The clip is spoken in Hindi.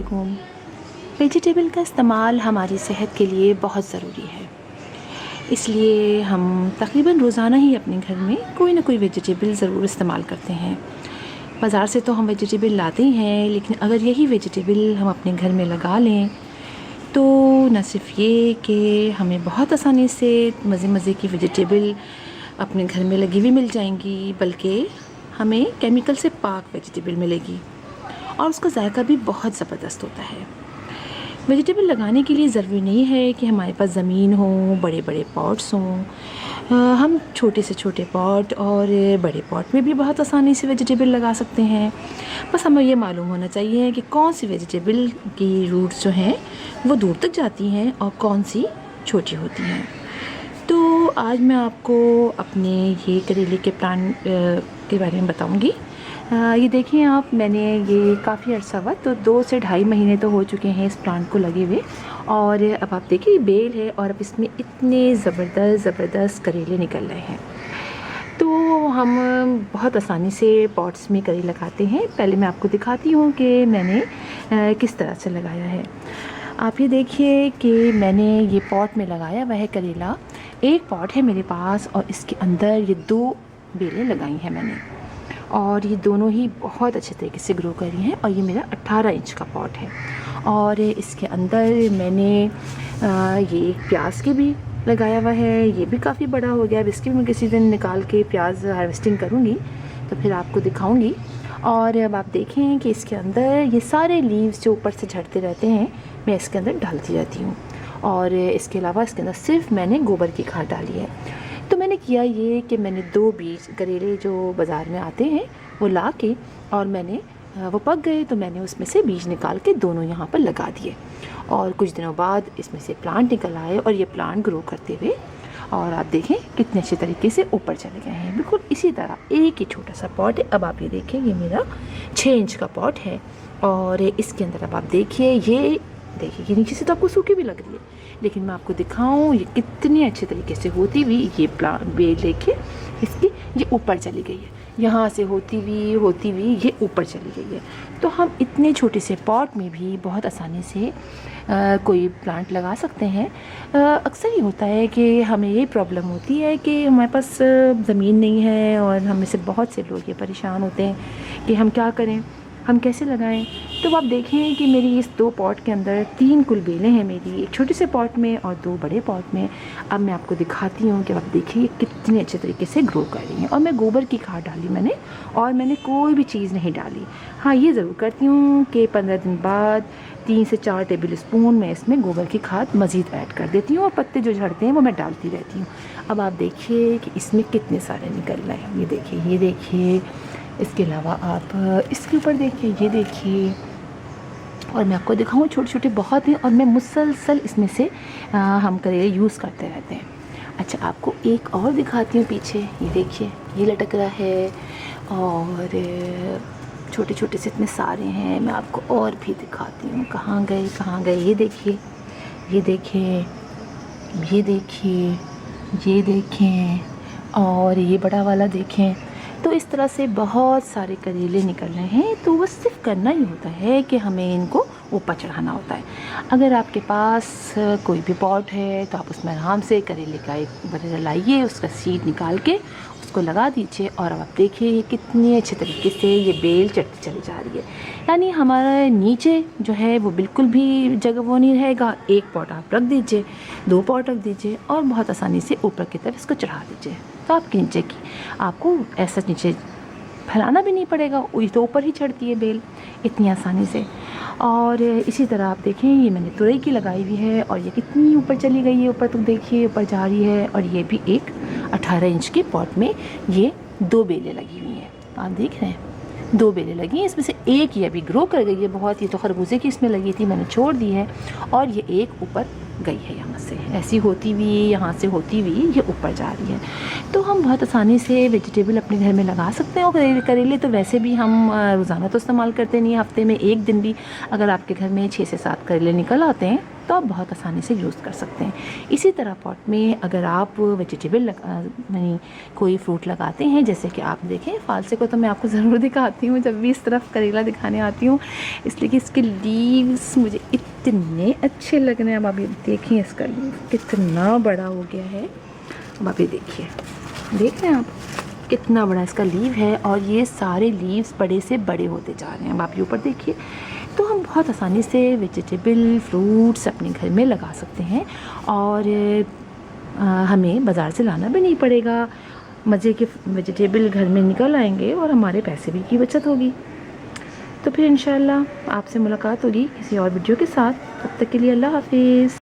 वालेकुम। वेजिटेबल का इस्तेमाल हमारी सेहत के लिए बहुत ज़रूरी है, इसलिए हम तकरीबन रोज़ाना ही अपने घर में कोई ना कोई वेजिटेबल ज़रूर इस्तेमाल करते हैं। बाज़ार से तो हम वेजिटेबल लाते ही हैं, लेकिन अगर यही वेजिटेबल हम अपने घर में लगा लें तो न सिर्फ़ ये कि हमें बहुत आसानी से मज़े मज़े की वेजिटेबल अपने घर में लगी हुई मिल जाएंगी, बल्कि हमें केमिकल से पाक वेजिटेबल मिलेगी और उसका जायका भी बहुत ज़बरदस्त होता है। वेजिटेबल लगाने के लिए ज़रूरी नहीं है कि हमारे पास ज़मीन हो, बड़े बड़े पॉट्स हों। हम छोटे से छोटे पॉट और बड़े पॉट में भी बहुत आसानी से वेजिटेबल लगा सकते हैं। बस हमें ये मालूम होना चाहिए कि कौन सी वेजिटेबल की रूट्स जो हैं वो दूर तक जाती हैं और कौन सी छोटी होती हैं। तो आज मैं आपको अपने ये करेले के प्लांट के बारे में बताऊंगी। ये देखिए आप, मैंने ये काफ़ी अर्सा हुआ, तो 2 से ढाई महीने तो हो चुके हैं इस प्लांट को लगे हुए। और अब आप देखिए बेल है और अब इसमें इतने ज़बरदस्त करेले निकल रहे हैं। तो हम बहुत आसानी से पॉट्स में करेले लगाते हैं। पहले मैं आपको दिखाती हूँ कि मैंने किस तरह से लगाया है। आप ये देखिए कि मैंने ये पॉट में लगाया हुआ है करेला। एक पॉट है मेरे पास और इसके अंदर ये 2 बेलें लगाई हैं मैंने, और ये दोनों ही बहुत अच्छे तरीके से ग्रो कर रही हैं। और ये मेरा 18 इंच का पॉट है और इसके अंदर मैंने ये प्याज के भी लगाया हुआ है। ये भी काफ़ी बड़ा हो गया। अब इसकी भी मैं किसी दिन निकाल के प्याज हार्वेस्टिंग करूँगी तो फिर आपको दिखाऊँगी। और अब आप देखें कि इसके अंदर ये सारे लीव्स जो ऊपर से झड़ते रहते हैं मैं इसके अंदर डालती रहती हूँ। और इसके अलावा इसके अंदर सिर्फ मैंने गोबर की खाद डाली है। तो मैंने किया ये कि मैंने 2 बीज करेले जो बाज़ार में आते हैं वो ला के, और मैंने वो पक गए तो मैंने उसमें से बीज निकाल के दोनों यहाँ पर लगा दिए। और कुछ दिनों बाद इसमें से प्लांट निकल आए और ये प्लांट ग्रो करते हुए, और आप देखें कितने अच्छे तरीके से ऊपर चले गए हैं। बिल्कुल इसी तरह एक ही छोटा सा पॉट है। अब आप ये देखें, ये मेरा 6 इंच का पॉट है और इसके अंदर अब आप देखिए, ये देखिए ये नीचे से तो आपको सूखी भी लग रही है, लेकिन मैं आपको दिखाऊं ये कितनी अच्छे तरीके से होती हुई ये बेल लेके इसकी ये ऊपर चली गई है। यहाँ से होती हुई ये ऊपर चली गई है। तो हम इतने छोटे से पॉट में भी बहुत आसानी से कोई प्लांट लगा सकते हैं। अक्सर ये होता है कि हमें ये प्रॉब्लम होती है कि हमारे पास ज़मीन नहीं है और हमें से बहुत से लोग ये परेशान होते हैं कि हम क्या करें, हम कैसे लगाएं। तो आप देखें कि मेरी इस 2 पॉट के अंदर 3 कुल बेलें हैं मेरी, एक छोटे से पॉट में और 2 बड़े पॉट में। अब मैं आपको दिखाती हूँ कि आप देखिए कितने अच्छे तरीके से ग्रो कर रही हैं। और मैं गोबर की खाद डाली मैंने, और मैंने कोई भी चीज़ नहीं डाली। हाँ, ये ज़रूर करती हूँ कि 15 दिन बाद 3 से 4 टेबल स्पून मैं इसमें गोबर की खाद मज़ीद ऐड कर देती हूँ, और पत्ते जो झड़ते हैं वो मैं डालती रहती हूँ। अब आप देखिए कि इसमें कितने सारे निकल रहे हैं। ये देखिए। इसके अलावा आप इसके ऊपर देखिए, ये देखिए। और मैं आपको दिखाऊँ, छोटे छोटे बहुत हैं और मैं मुसलसल इसमें से हम करेले यूज़ करते रहते हैं। अच्छा, आपको एक और दिखाती हूँ पीछे। ये देखिए, ये लटक रहा है और छोटे छोटे से इतने सारे हैं। मैं आपको और भी दिखाती हूँ। कहाँ गए? ये देखिए, ये देखिए, ये देखिए, ये देखें, और ये बड़ा वाला देखें। तो इस तरह से बहुत सारे करेले निकल रहे हैं। तो बस सिर्फ करना ही होता है कि हमें इनको ऊपर चढ़ाना होता है। अगर आपके पास कोई भी पॉट है तो आप उसमें आराम से करेले का एक बर्नर लाइए, उसका सीड निकाल के उसको लगा दीजिए। और अब आप देखिए कितनी अच्छे तरीके से ये बेल चढ़ती चली जा रही है। यानी हमारा नीचे जो है वो बिल्कुल भी जगह वो नहीं रहेगा। एक पॉट आप रख दीजिए, 2 पॉट रख दीजिए और बहुत आसानी से ऊपर की तरफ इसको चढ़ा दीजिए। तो आपके नीचे की आपको ऐसा नीचे फैलाना भी नहीं पड़ेगा, वही तो ऊपर ही चढ़ती है बेल इतनी आसानी से। और इसी तरह आप देखें, ये मैंने तुरई की लगाई हुई है और ये कितनी ऊपर चली गई है। ऊपर तो देखिए ऊपर जा रही है। और ये भी एक 18 इंच के पॉट में ये 2 बेलें लगी हुई हैं। आप देख रहे हैं 2 बेलें लगी हैं। इसमें से एक ये अभी ग्रो कर गई है बहुत। ये तो खरबूजे की इसमें लगी थी, मैंने छोड़ दी है। और ये एक ऊपर गई है, यहाँ से ऐसी होती हुई, यहाँ से होती हुई ये ऊपर जा रही है। तो हम बहुत आसानी से वेजिटेबल अपने घर में लगा सकते हैं। और करेले तो वैसे भी हम रोज़ाना तो इस्तेमाल करते नहीं, हफ्ते में 1 दिन भी अगर आपके घर में 6 से 7 करेले निकल आते हैं तो आप बहुत आसानी से यूज़ कर सकते हैं। इसी तरह पॉट में अगर आप वेजिटेबल यानी कोई फ्रूट लगाते हैं, जैसे कि आप देखें फालसे को तो मैं आपको ज़रूर दिखाती हूँ जब भी इस तरफ करेला दिखाने आती हूँ, इसलिए कि इसके लीव्स मुझे इतने अच्छे लग रहे हैं। अब आप ये देखिए इसका लीव कितना बड़ा हो गया है। अब आप ये देखिए, देख रहे हैं आप कितना बड़ा इसका लीव है, और ये सारे लीव्स बड़े से बड़े होते जा रहे हैं। अब आप ये ऊपर देखिए, तो हम बहुत आसानी से वेजिटेबल फ्रूट्स अपने घर में लगा सकते हैं, और हमें बाज़ार से लाना भी नहीं पड़ेगा। मज़े के वेजिटेबल घर में निकल आएंगे और हमारे पैसे भी की बचत होगी। तो फिर इंशाल्लाह आपसे मुलाकात होगी किसी और वीडियो के साथ। तब तक के लिए अल्लाह हाफिज़।